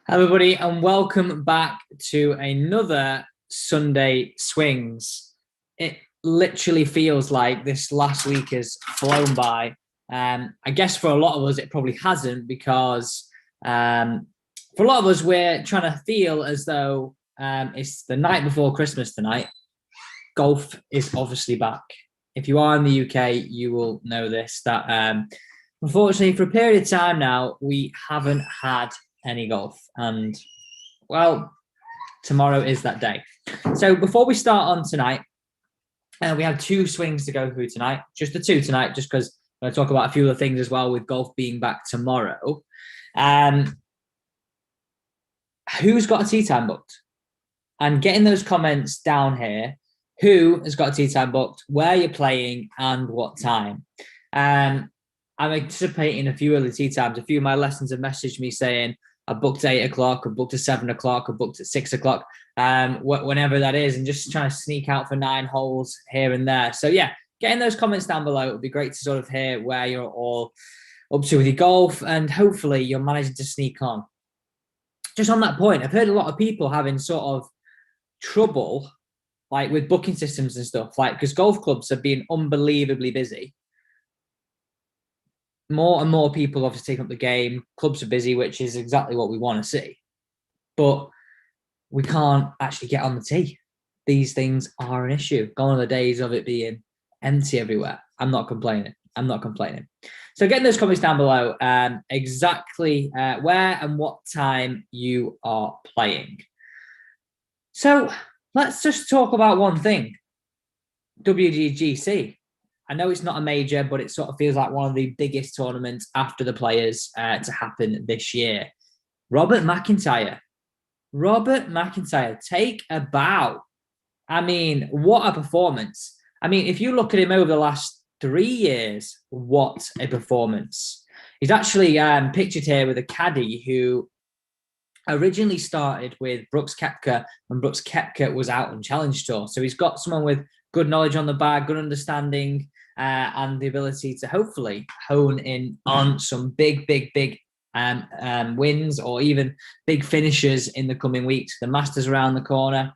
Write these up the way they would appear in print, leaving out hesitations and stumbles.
Hello, everybody, and welcome back to another Sunday Swings. It literally feels like this last week has flown by. I guess for a lot of us, it probably hasn't because for a lot of us, we're trying to feel as though it's the night before Christmas tonight. Golf is obviously back. If you are in the UK, you will know this, that unfortunately, for a period of time now, we haven't had any golf. And, well, tomorrow is that day. So before we start on tonight, we have two swings to go through tonight. Just the two tonight, just because I'm going to talk about a few of the things as well with golf being back tomorrow. Who's got a tee time booked? And getting those comments down here. Who has got a tee time booked, where you're playing, and what time. I'm anticipating a few early tee times. A few of my lessons have messaged me saying, I booked 8 o'clock, I booked at 7 o'clock, I booked at 6 o'clock, whenever that is, and just trying to sneak out for 9 holes here and there. So, yeah, getting those comments down below. It would be great to sort of hear where you're all up to with your golf, and hopefully you're managing to sneak on. Just on that point, I've heard a lot of people having sort of trouble like with booking systems and stuff, like because golf clubs have been unbelievably busy. More and more people obviously taking up the game. Clubs are busy, which is exactly what we want to see. But we can't actually get on the tee. These things are an issue. Gone are the days of it being empty everywhere. I'm not complaining. So getting those comments down below, exactly where and what time you are playing. So let's just talk about one thing. WGC. I know it's not a major, but it sort of feels like one of the biggest tournaments after the Players to happen this year. Robert McIntyre, take a bow. I mean, what a performance. I mean, if you look at him over the last 3 years, what a performance. He's actually pictured here with a caddy who originally started with Brooks Koepka, and Brooks Koepka was out on Challenge Tour. So he's got someone with good knowledge on the bag, good understanding, and the ability to hopefully hone in on some big wins or even big finishes in the coming weeks. The Masters around the corner.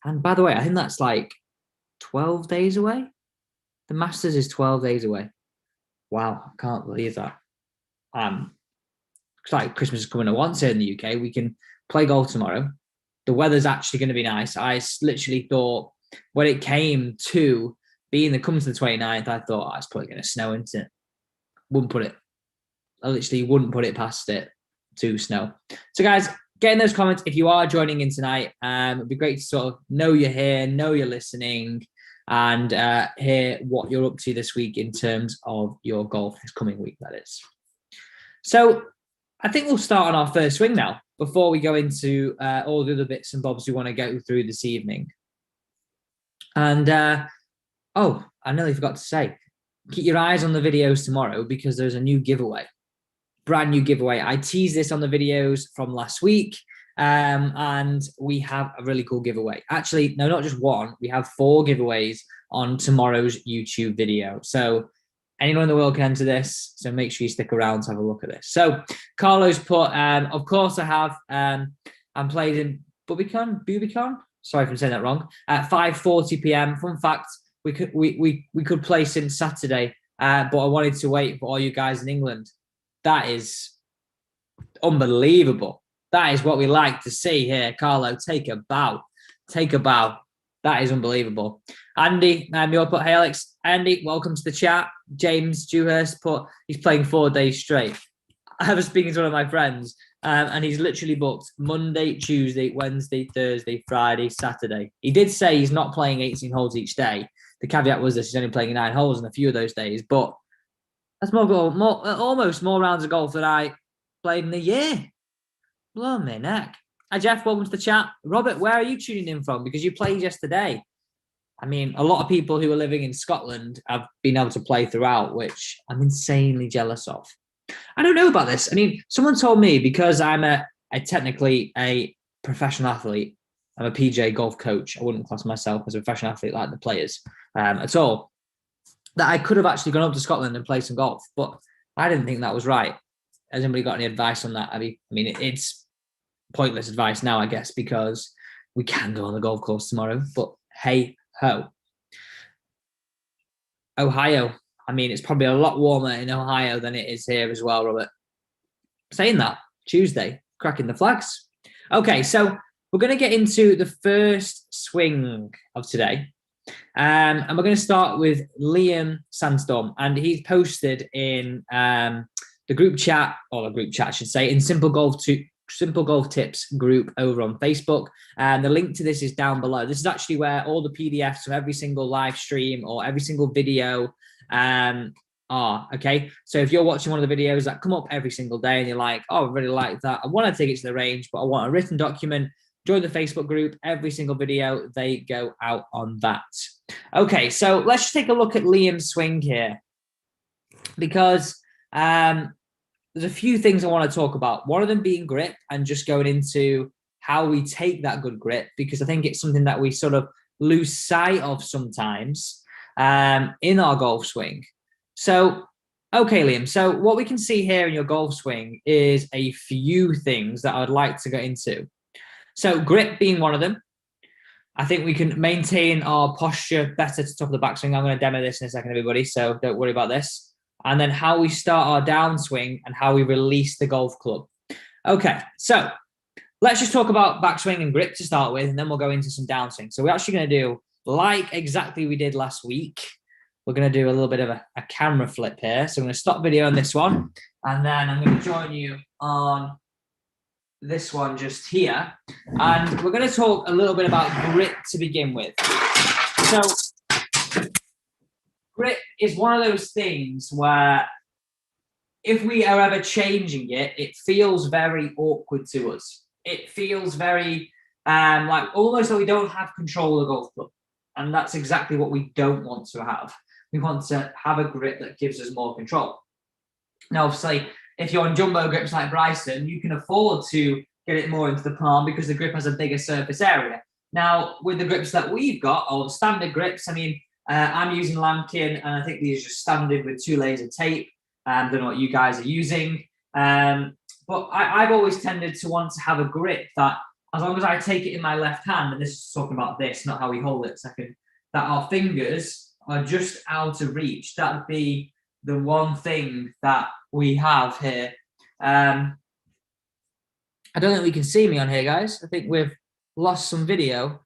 And by the way, I think that's like 12 days away. The Masters is 12 days away. Wow, I can't believe that. It's like Christmas is coming at once here in the UK. We can play golf tomorrow. The weather's actually going to be nice. I literally thought when it came to being the coming to the 29th, I thought, it's probably going to snow, isn't it? I literally wouldn't put it past it to snow. So, guys, get in those comments if you are joining in tonight. It'd be great to sort of know you're here, know you're listening, and hear what you're up to this week in terms of your golf this coming week, that is. So, I think we'll start on our first swing now before we go into all the other bits and bobs we want to go through this evening. And, I nearly forgot to say, keep your eyes on the videos tomorrow because there's a new giveaway, brand new giveaway. I teased this on the videos from last week, and we have a really cool giveaway. Actually, no, not just one. We have 4 giveaways on tomorrow's YouTube video. So anyone in the world can enter this, so make sure you stick around to have a look at this. So Carlo's put, of course I have, I'm played in Bubicon. Sorry if I'm saying that wrong. At 5:40 p.m. Fun fact, we could play since Saturday, but I wanted to wait for all you guys in England. That is unbelievable. That is what we like to see here. Carlo, take a bow. That is unbelievable. Andy, you put, hey Alex. Andy, welcome to the chat. James Dewhurst put, he's playing 4 days straight. I was speaking to one of my friends, and he's literally booked Monday, Tuesday, Wednesday, Thursday, Friday, Saturday. He did say he's not playing 18 holes each day. The caveat was that he's only playing 9 holes in a few of those days, but that's almost more rounds of golf than I played in a year. Blow me neck. Hi, Jeff. Welcome to the chat. Robert, where are you tuning in from? Because you played yesterday. I mean, a lot of people who are living in Scotland have been able to play throughout, which I'm insanely jealous of. I don't know about this. I mean, someone told me because I'm technically a professional athlete, I'm a PJ golf coach. I wouldn't class myself as a professional athlete like the Players at all, that I could have actually gone up to Scotland and played some golf, but I didn't think that was right. Has anybody got any advice on that? I mean, it's pointless advice now, I guess, because we can go on the golf course tomorrow. But hey ho. Ohio. I mean, it's probably a lot warmer in Ohio than it is here as well, Robert. Saying that, Tuesday, cracking the flags. Okay, so we're going to get into the first swing of today. And we're going to start with Liam Sandstorm. And he's posted in the group chat, or the group chat, I should say, in Simple Golf Tips group over on Facebook. And the link to this is down below. This is actually where all the PDFs of every single live stream or every single video are. Okay, so if you're watching one of the videos that come up every single day and you're like, oh, I really like that, I want to take it to the range, but I want a written document, join the Facebook group. Every single video, they go out on that. Okay, so let's just take a look at Liam's swing here, because there's a few things I want to talk about. One of them being grip, and just going into how we take that good grip, because I think it's something that we sort of lose sight of sometimes in our golf swing. So, okay, Liam, so what we can see here in your golf swing is a few things that I'd like to go into. So grip being one of them. I think we can maintain our posture better to top of the backswing. I'm going to demo this in a second, everybody, so don't worry about this. And then how we start our downswing and how we release the golf club. Okay, so let's just talk about backswing and grip to start with, and then we'll go into some downswing. So we're actually going to do like exactly we did last week. We're going to do a little bit of a camera flip here. So I'm going to stop video on this one, and then I'm going to join you on this one just here. And we're going to talk a little bit about grip to begin with. So grip is one of those things where if we are ever changing it, it feels very awkward to us. It feels very like almost like we don't have control of the golf club. And that's exactly what we don't want to have. We want to have a grip that gives us more control. Now, obviously, if you're on jumbo grips like Bryson, you can afford to get it more into the palm because the grip has a bigger surface area. Now, with the grips that we've got, or the standard grips, I mean, I'm using Lamkin, and I think these are just standard with 2 layers of tape. I don't know what you guys are using. But I've always tended to want to have a grip that, as long as I take it in my left hand, and this is talking about this, not how we hold it, second, that our fingers are just out of reach. That would be the one thing that we have here. I don't think we can see me on here, guys. I think we've lost some video.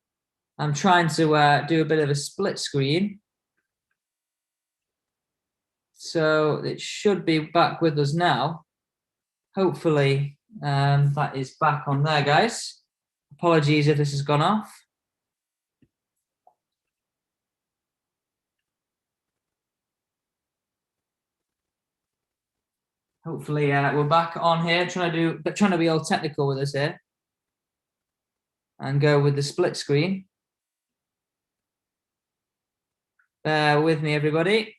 I'm trying to do a bit of a split screen. So it should be back with us now. Hopefully that is back on there, guys. Apologies if this has gone off. Hopefully we're back on here, trying to be all technical with us here, and go with the split screen. Bear with me, everybody.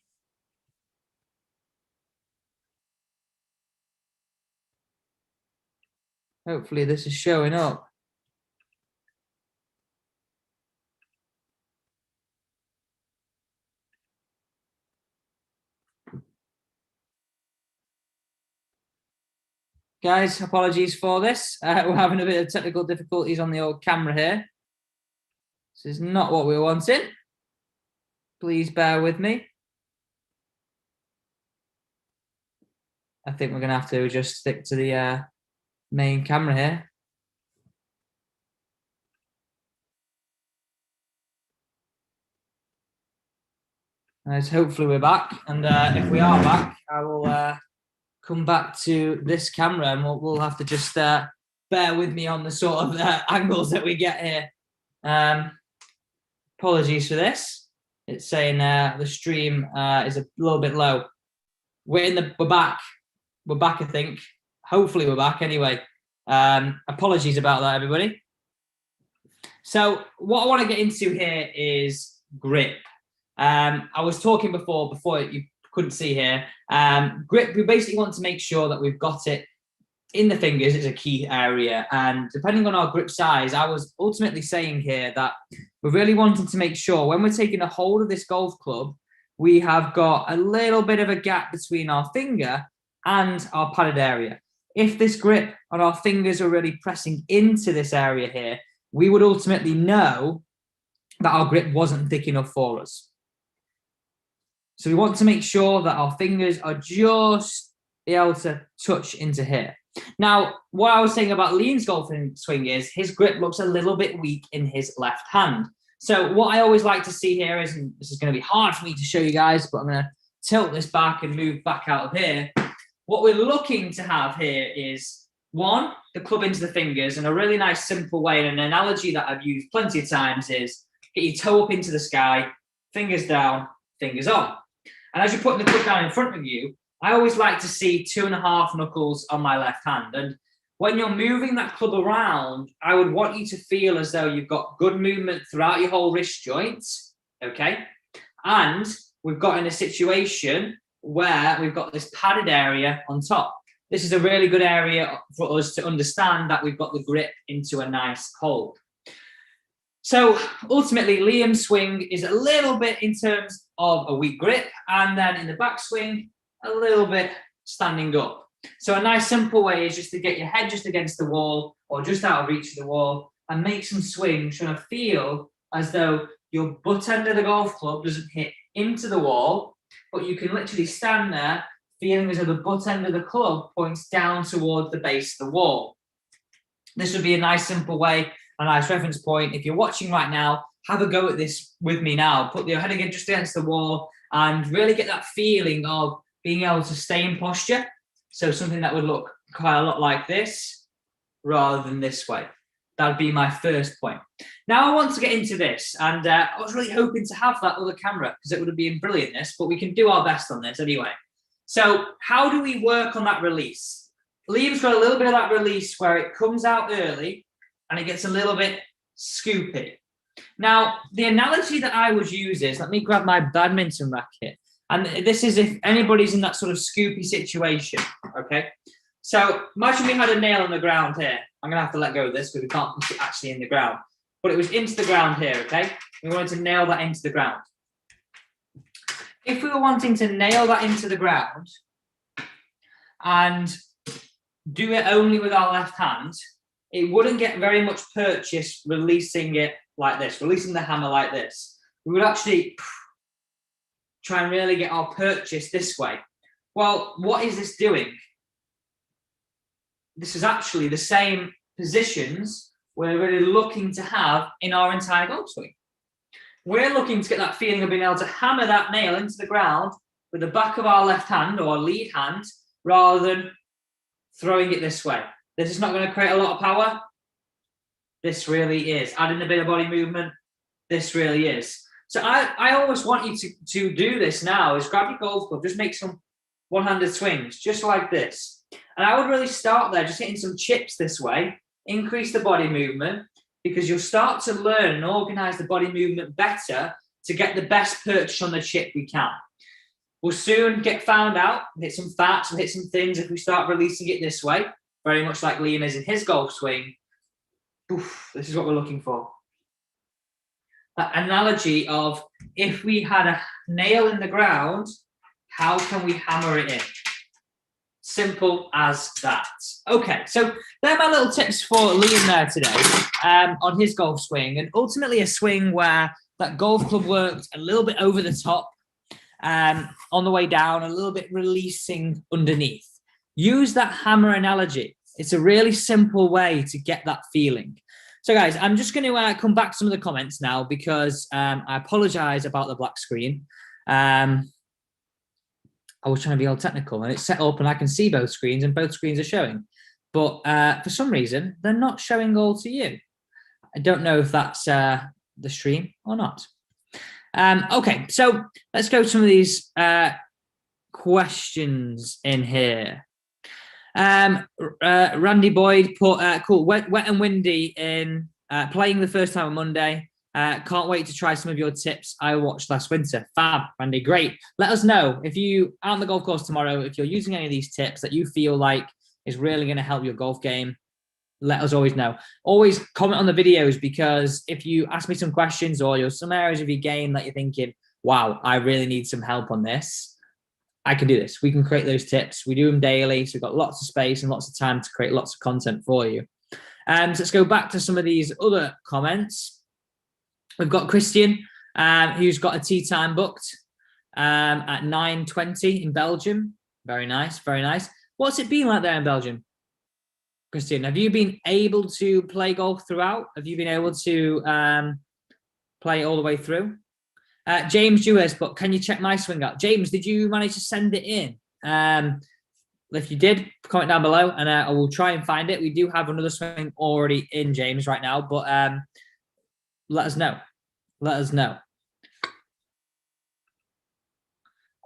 Hopefully this is showing up. Guys, apologies for this. We're having a bit of technical difficulties on the old camera here. This is not what we wanted. Please bear with me. I think we're going to have to just stick to the main camera here. Hopefully we're back. And if we are back, I will come back to this camera, and we'll have to just bear with me on the sort of angles that we get here. Apologies for this. It's saying the stream is a little bit low. We're back. We're back, I think. Hopefully we're back anyway. Apologies about that, everybody. So what I want to get into here is grip. I was talking before you couldn't see here. Grip, we basically want to make sure that we've got it in the fingers is a key area. And depending on our grip size, I was ultimately saying here that we're really wanting to make sure when we're taking a hold of this golf club, we have got a little bit of a gap between our finger and our padded area. if this grip on our fingers are really pressing into this area here, we would ultimately know that our grip wasn't thick enough for us. So we want to make sure that our fingers are just be able to touch into here. Now, what I was saying about Liam's golfing swing is his grip looks a little bit weak in his left hand. So what I always like to see here is, and this is going to be hard for me to show you guys, but I'm going to tilt this back and move back out of here. What we're looking to have here is, one, the club into the fingers, and a really nice simple way, and an analogy that I've used plenty of times is get your toe up into the sky, fingers down, fingers on. And as you're putting the club down in front of you, I always like to see 2.5 knuckles on my left hand. And when you're moving that club around, I would want you to feel as though you've got good movement throughout your whole wrist joints, okay? And we've got in a situation where we've got this padded area on top. This is a really good area for us to understand that we've got the grip into a nice hold. So ultimately, Liam's swing is a little bit in terms of a weak grip, and then in the backswing, a little bit standing up. So a nice simple way is just to get your head just against the wall or just out of reach of the wall and make some swings, trying to feel as though your butt end of the golf club doesn't hit into the wall, but you can literally stand there feeling as though the butt end of the club points down towards the base of the wall. This would be a nice simple way, a nice reference point. If you're watching right now, have a go at this with me now. Put your head again just against the wall and really get that feeling of being able to stay in posture. So something that would look quite a lot like this rather than this way. That would be my first point. Now I want to get into this, and I was really hoping to have that other camera because it would have been brilliantness, but we can do our best on this anyway. So how do we work on that release? Liam's got a little bit of that release where it comes out early and it gets a little bit scoopy. Now, the analogy that I would use is, let me grab my badminton racket. And this is if anybody's in that sort of scoopy situation, okay? So imagine we had a nail on the ground here. I'm going to have to let go of this because we can't put it actually in the ground. But it was into the ground here, okay? We wanted to nail that into the ground. If we were wanting to nail that into the ground and do it only with our left hand, it wouldn't get very much purchase releasing it like this, releasing the hammer like this. We would actually try and really get our purchase this way. Well, what is this doing? This is actually the same positions we're really looking to have in our entire golf swing. We're looking to get that feeling of being able to hammer that nail into the ground with the back of our left hand or lead hand rather than throwing it this way. This is not going to create a lot of power. This really is. Adding a bit of body movement, this really is. So I always want you to do this now, is grab your golf club, just make some one-handed swings, just like this. And I would really start there, just hitting some chips this way, increase the body movement, because you'll start to learn and organize the body movement better to get the best purchase on the chip we can. We'll soon get found out, hit some fats and hit some thins if we start releasing it this way, very much like Liam is in his golf swing. Oof, this is what we're looking for. That analogy of if we had a nail in the ground, how can we hammer it in? Simple as that. Okay, so they're my little tips for Liam there today on his golf swing, and ultimately a swing where that golf club worked a little bit over the top on the way down, a little bit releasing underneath. Use that hammer analogy. It's a really simple way to get that feeling. So guys, I'm just going to come back to some of the comments now because I apologize about the black screen. I was trying to be all technical and it's set up and I can see both screens and both screens are showing. But for some reason, they're not showing all to you. I don't know if that's the stream or not. Okay, so let's go to some of these questions in here. Randy Boyd put, cool, wet and windy in playing the first time on Monday. Can't wait to try some of your tips I watched last winter. Fab, Randy, great. Let us know if you out on the golf course tomorrow, if you're using any of these tips that you feel like is really going to help your golf game. Let us always know. Always comment on the videos, because if you ask me some questions or you're some areas of your game that you're thinking, wow, I really need some help on this, I can do this. We can create those tips. We do them daily. So we've got lots of space and lots of time to create lots of content for you. So let's go back to some of these other comments. We've got Christian, who's got a tea time booked at 9:20 in Belgium. Very nice, very nice. What's it been like there in Belgium, Christian? Have you been able to play golf throughout? Have you been able to play all the way through? James Jewers, but can you check my swing out? James, did you manage to send it in? If you did, comment down below and I will try and find it. We do have another swing already in, James, right now, but let us know. Let us know.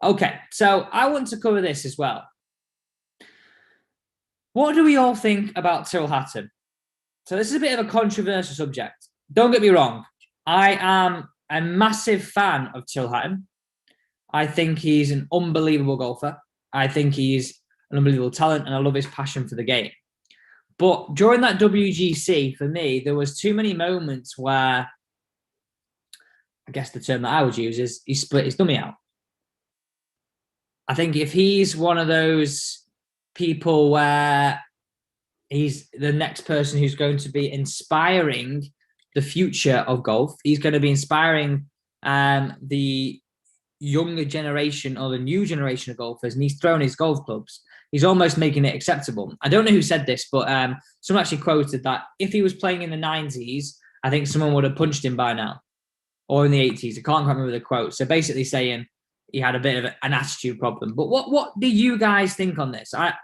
Okay, so I want to cover this as well. What do we all think about Tyrrell Hatton? So this is a bit of a controversial subject. Don't get me wrong. I am a massive fan of Tyrrell Hatton. I think he's an unbelievable golfer. I think he's an unbelievable talent, and I love his passion for the game. But during that WGC, for me, there was too many moments where, I guess the term that I would use is he split his dummy out. I think if he's one of those people where he's the next person who's going to be inspiring the future of golf, he's going to be inspiring the younger generation or the new generation of golfers, and he's thrown his golf clubs. He's almost making it acceptable. I don't know who said this, but someone actually quoted that if he was playing in the 90s, I think someone would have punched him by now, or in the 80s. I can't remember the quote. So basically saying he had a bit of an attitude problem. But what do you guys think on this? I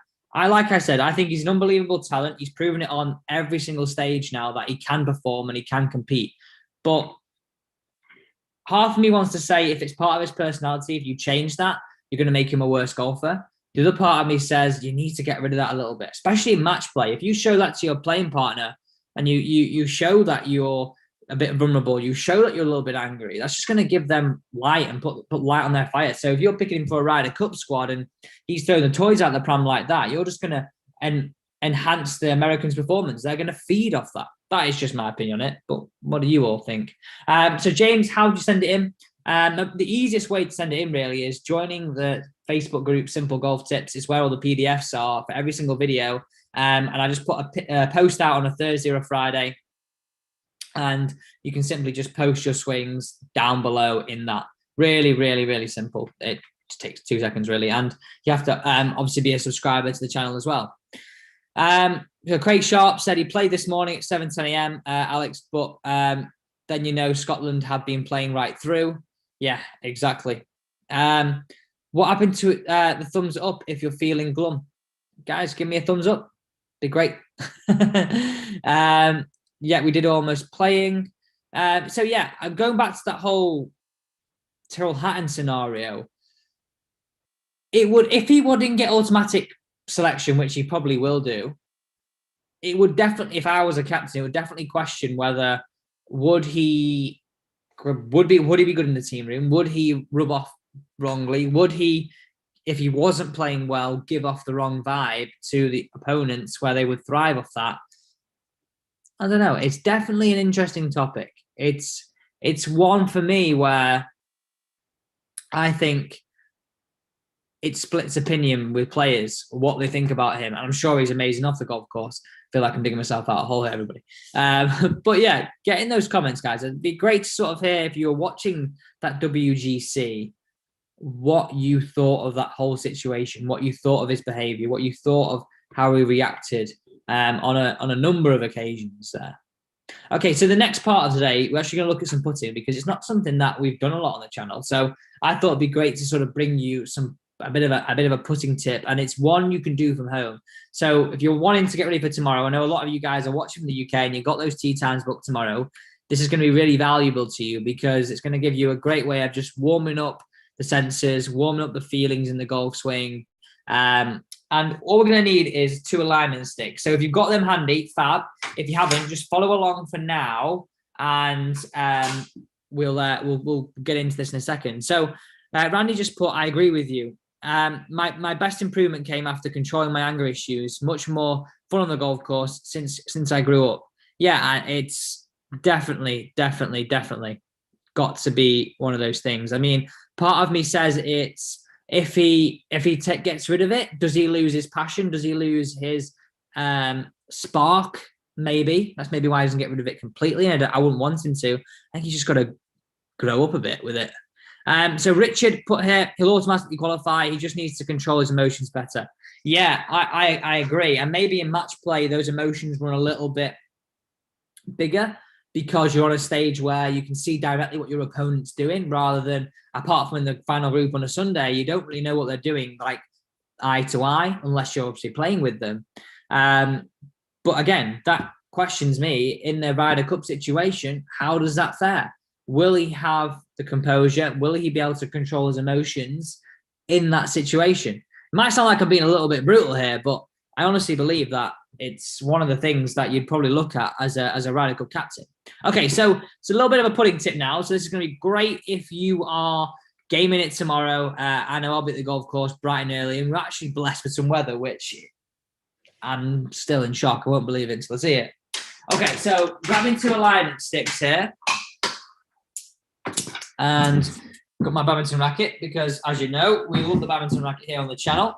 like I said, I think he's an unbelievable talent. He's proven it on every single stage now that he can perform and he can compete. But half of me wants to say if it's part of his personality, if you change that, you're going to make him a worse golfer. The other part of me says you need to get rid of that a little bit, especially in match play. If you show that to your playing partner and you show that you're a bit vulnerable, you show that you're a little bit angry, that's just going to give them light and put light on their fire. So if you're picking him for a Ryder Cup squad and he's throwing the toys out the pram like that, you're just going to enhance the Americans' performance. They're going to feed off that. That is just my opinion on it. But what do you all think? So James, how do you send it in? The easiest way to send it in really is joining the Facebook group Simple Golf Tips. It's where all the PDFs are for every single video. And I just put a post out on a Thursday or a Friday. And you can simply just post your swings down below in that. Really, really, really simple. It just takes 2 seconds, really. And you have to obviously be a subscriber to the channel as well. So Craig Sharp said he played this morning at 7:10 a.m., Alex, but then, you know, Scotland have been playing right through. Yeah, exactly. What happened to the thumbs up if you're feeling glum? Guys, give me a thumbs up. Be great. Yeah, we did almost playing. So yeah, I'm going back to that whole Tyrrell Hatton scenario. It would, if he wouldn't get automatic selection, which he probably will do, it would definitely, if I was a captain, it would definitely question whether would he be good in the team room? Would he rub off wrongly? Would he, if he wasn't playing well, give off the wrong vibe to the opponents where they would thrive off that? I don't know. It's definitely an interesting topic. It's one for me where I think it splits opinion with players, what they think about him. And I'm sure he's amazing off the golf course. I feel like I'm digging myself out a hole here, everybody. But yeah, get in those comments, guys. It'd be great to sort of hear, if you're watching that WGC, what you thought of that whole situation, what you thought of his behavior, what you thought of how he reacted on a number of occasions there. Okay, so the next part of today, we're actually going to look at some putting, because it's not something that we've done a lot on the channel. So I thought it'd be great to sort of bring you a bit of a putting tip, and it's one you can do from home. So if you're wanting to get ready for tomorrow, I know a lot of you guys are watching from the UK and you've got those tee times booked tomorrow. This is going to be really valuable to you, because it's going to give you a great way of just warming up the senses, warming up the feelings in the golf swing. And all we're going to need is 2 alignment sticks. So if you've got them handy, fab. If you haven't, just follow along for now, and we'll get into this in a second. So Randy just put, I agree with you. My best improvement came after controlling my anger issues. Much more fun on the golf course since I grew up. Yeah, it's definitely got to be one of those things. I mean, part of me says it's If he gets rid of it, does he lose his passion? Does he lose his spark? Maybe that's maybe why he doesn't get rid of it completely. And I wouldn't want him to. I think he's just got to grow up a bit with it. So Richard put here, he'll automatically qualify. He just needs to control his emotions better. Yeah, I agree. And maybe in match play, those emotions run a little bit bigger because you're on a stage where you can see directly what your opponent's doing, rather than, apart from in the final group on a Sunday, you don't really know what they're doing like eye to eye unless you're obviously playing with them. But again, that questions me in the Ryder Cup situation. How does that fare? Will he have the composure? Will he be able to control his emotions in that situation? It might sound like I'm being a little bit brutal here, but I honestly believe that it's one of the things that you'd probably look at as a Ryder Cup captain. Okay, so it's a little bit of a pudding tip now. So this is going to be great if you are gaming it tomorrow. I know I'll be at the golf course bright and early, and we're actually blessed with some weather, which I'm still in shock. I won't believe it until I see it. Okay, so grabbing 2 alignment sticks here. And got my badminton racket because, as you know, we love the badminton racket here on the channel.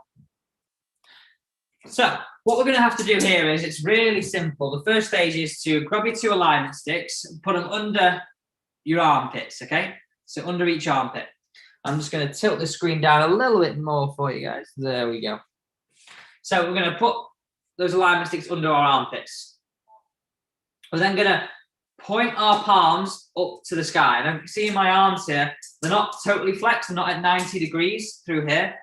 So what we're going to have to do here is, it's really simple. The first stage is to grab your 2 alignment sticks and put them under your armpits, okay? So under each armpit. I'm just going to tilt the screen down a little bit more for you guys. There we go. So we're going to put those alignment sticks under our armpits. We're then going to point our palms up to the sky. And I'm seeing my arms here, they're not totally flexed, they're not at 90 degrees through here.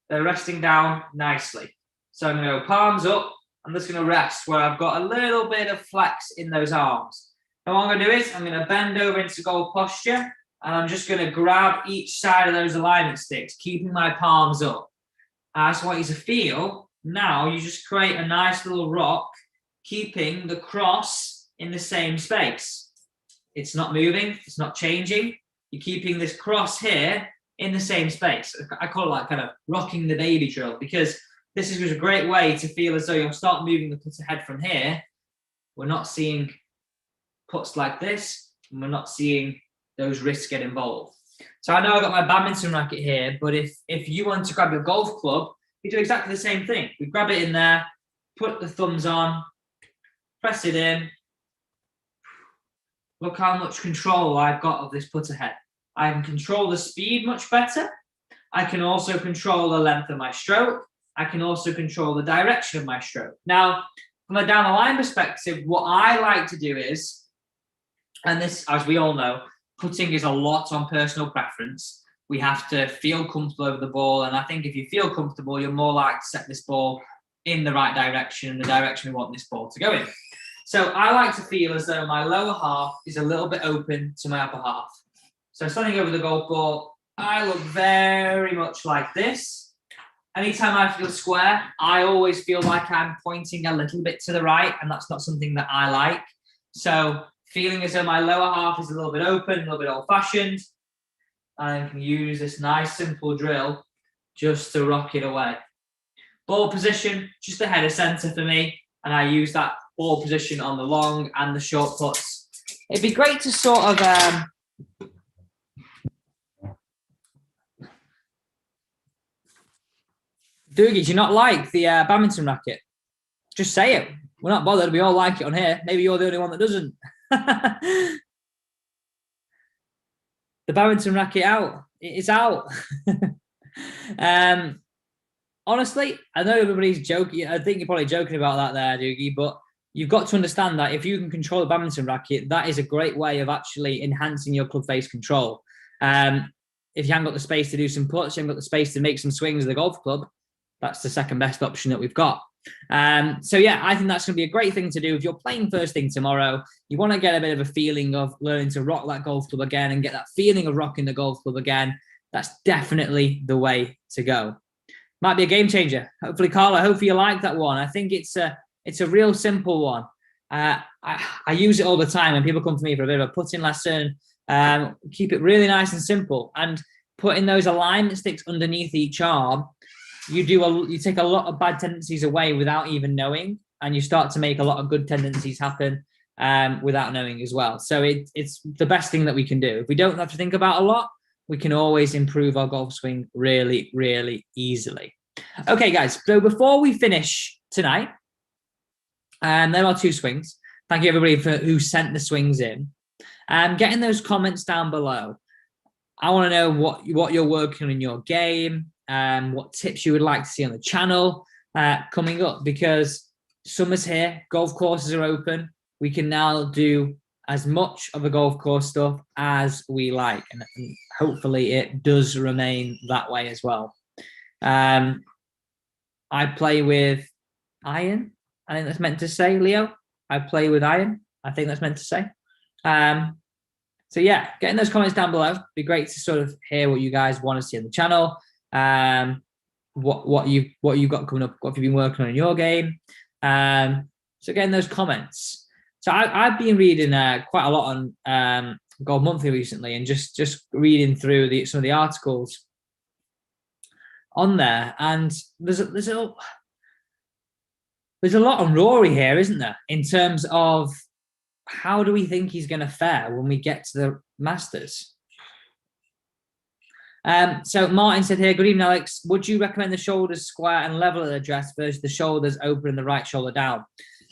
They're resting down nicely. So I'm going to go palms up. I'm just going to rest where I've got a little bit of flex in those arms. And what I'm going to do is I'm going to bend over into goal posture, and I'm just going to grab each side of those alignment sticks, keeping my palms up. I just want you to feel, now you just create a nice little rock, keeping the cross in the same space. It's not moving, it's not changing. You're keeping this cross here in the same space. I call it like kind of rocking the baby drill, because this is just a great way to feel as though you'll start moving the putter head from here. We're not seeing puts like this, and we're not seeing those wrists get involved. So I know I've got my badminton racket here, but if you want to grab your golf club, you do exactly the same thing. We grab it in there, put the thumbs on, press it in. Look how much control I've got of this putter head. I can control the speed much better. I can also control the length of my stroke. I can also control the direction of my stroke. Now, from a down the line perspective, what I like to do is, and this, as we all know, putting is a lot on personal preference. We have to feel comfortable over the ball. And I think if you feel comfortable, you're more likely to set this ball in the right direction, the direction we want this ball to go in. So I like to feel as though my lower half is a little bit open to my upper half. So standing over the golf ball, I look very much like this. Anytime I feel square, I always feel like I'm pointing a little bit to the right, and that's not something that I like. So feeling as though my lower half is a little bit open, a little bit old-fashioned, and I can use this nice simple drill just to rock it away. Ball position, just ahead of centre for me, and I use that ball position on the long and the short putts. It'd be great to sort of Doogie, do you not like the badminton racket? Just say it. We're not bothered. We all like it on here. Maybe you're the only one that doesn't. The badminton racket out. It's out. Honestly, I know everybody's joking. I think you're probably joking about that there, Doogie, but you've got to understand that if you can control the badminton racket, that is a great way of actually enhancing your club face control. If you haven't got the space to do some putts, you haven't got the space to make some swings with the golf club, that's the second best option that we've got. So yeah, I think that's going to be a great thing to do. If you're playing first thing tomorrow, you want to get a bit of a feeling of learning to rock that golf club again and get that feeling of rocking the golf club again. That's definitely the way to go. Might be a game changer. Hopefully, Carla, hopefully you like that one. I think it's a real simple one. I use it all the time when people come to me for a bit of a putting lesson. Keep it really nice and simple, and putting those alignment sticks underneath each arm, you take a lot of bad tendencies away without even knowing, and you start to make a lot of good tendencies happen without knowing as well. So it's the best thing that we can do. If we don't have to think about a lot, we can always improve our golf swing really, really easily. Okay, guys, so before we finish tonight, there are 2 swings. Thank you, everybody, who sent the swings in. Get in those comments down below. I want to know what you're working on in your game, what tips you would like to see on the channel coming up, because summer's here, golf courses are open. We can now do as much of the golf course stuff as we like, and hopefully it does remain that way as well. I play with iron. I think that's meant to say, Leo. I play with iron. I think that's meant to say. So yeah, get in those comments down below. It'd be great to sort of hear what you guys want to see on the channel. What you've got coming up. What have you been working on in your game? So get in those comments. So I've been reading quite a lot on Golf Monthly recently, and just reading through some of the articles on there. And there's a lot on Rory here, isn't there? In terms of how do we think he's going to fare when we get to the Masters? So Martin said here, good evening, Alex. Would you recommend the shoulders square and level at the dress versus the shoulders open and the right shoulder down?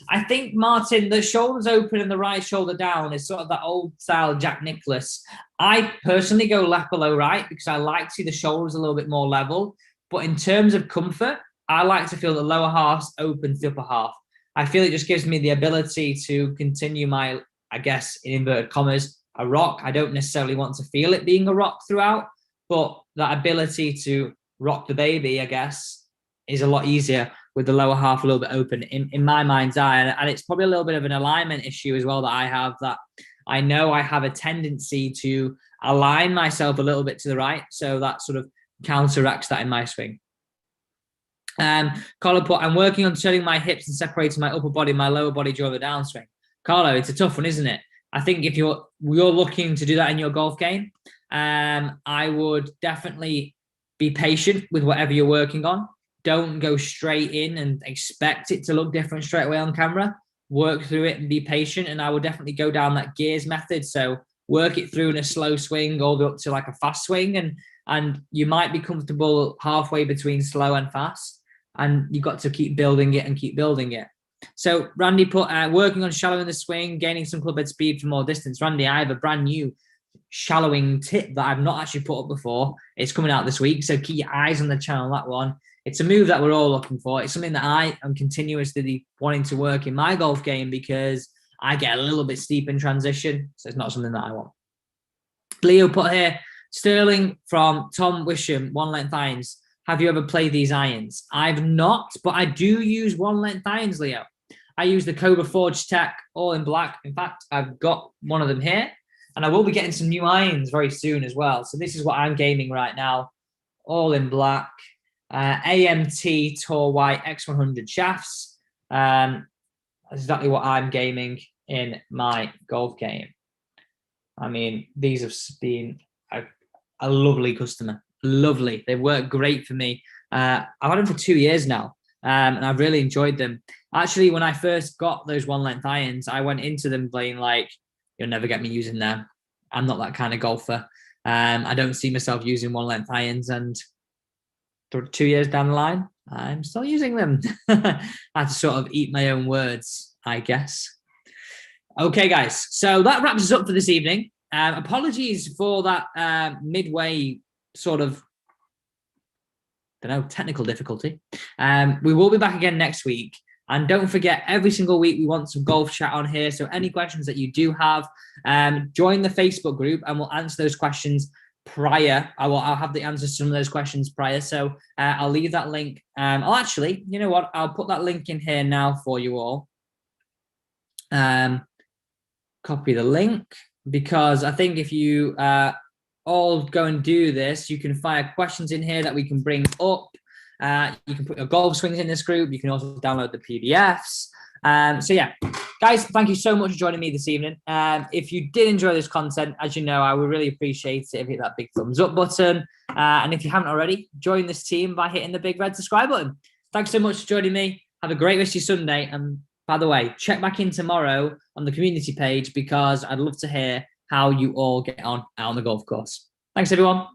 I think, Martin, the shoulders open and the right shoulder down is sort of that old style Jack Nicklaus. I personally go left below right because I like to see the shoulders a little bit more level. But in terms of comfort, I like to feel the lower half's open to the upper half. I feel it just gives me the ability to continue my, I guess, in inverted commas, a rock. I don't necessarily want to feel it being a rock throughout, but that ability to rock the baby, I guess, is a lot easier with the lower half a little bit open in my mind's eye. And it's probably a little bit of an alignment issue as well that I have, that I know I have a tendency to align myself a little bit to the right. So that sort of counteracts that in my swing. Carlo put, I'm working on turning my hips and separating my upper body, my lower body during the downswing. Carlo, it's a tough one, isn't it? I think if you're looking to do that in your golf game, I would definitely be patient with whatever you're working on. Don't go straight in and expect it to look different straight away on camera. Work through it and be patient. And I would definitely go down that gears method. So work it through in a slow swing all the way up to like a fast swing. And you might be comfortable halfway between slow and fast. And you've got to keep building it and keep building it. So Randy put, working on shallowing the swing, gaining some clubhead speed for more distance. Randy, I have a brand new shallowing tip that I've not actually put up before. It's coming out this week. So keep your eyes on the channel on that one. It's a move that we're all looking for. It's something that I am continuously wanting to work in my golf game because I get a little bit steep in transition. So it's not something that I want. Leo put here, Sterling from Tom Wisham, one length irons. Have you ever played these irons? I've not, but I do use one length irons, Leo. I use the Cobra Forge Tech all in black. In fact, I've got one of them here, and I will be getting some new irons very soon as well. So this is what I'm gaming right now, all in black. AMT Tour White X100 shafts. That's exactly what I'm gaming in my golf game. I mean, these have been a lovely customer. Lovely. They've worked great for me. I've had them for 2 years now, and I've really enjoyed them. Actually, when I first got those one length irons, I went into them playing like, you'll never get me using them. I'm not that kind of golfer. I don't see myself using one length irons, and 2 years down the line, I'm still using them. I had to sort of eat my own words, I guess. Okay, guys. So that wraps us up for this evening. Apologies for that midway sort of, technical difficulty. We will be back again next week. And don't forget, every single week we want some golf chat on here. So any questions that you do have, join the Facebook group and we'll answer those questions prior. I'll have the answers to some of those questions prior. So I'll leave that link. I'll actually, you know what? I'll put that link in here now for you all. Copy the link, because I think if you all go and do this, you can fire questions in here that we can bring up. You can put your golf swings in this group. You can also download the PDFs. So yeah, guys, thank you so much for joining me this evening. If you did enjoy this content, as you know, I would really appreciate it if you hit that big thumbs up button. And if you haven't already, join this team by hitting the big red subscribe button. Thanks so much for joining me. Have a great rest of your Sunday. And by the way, check back in tomorrow on the community page, because I'd love to hear how you all get on out on the golf course. Thanks, everyone.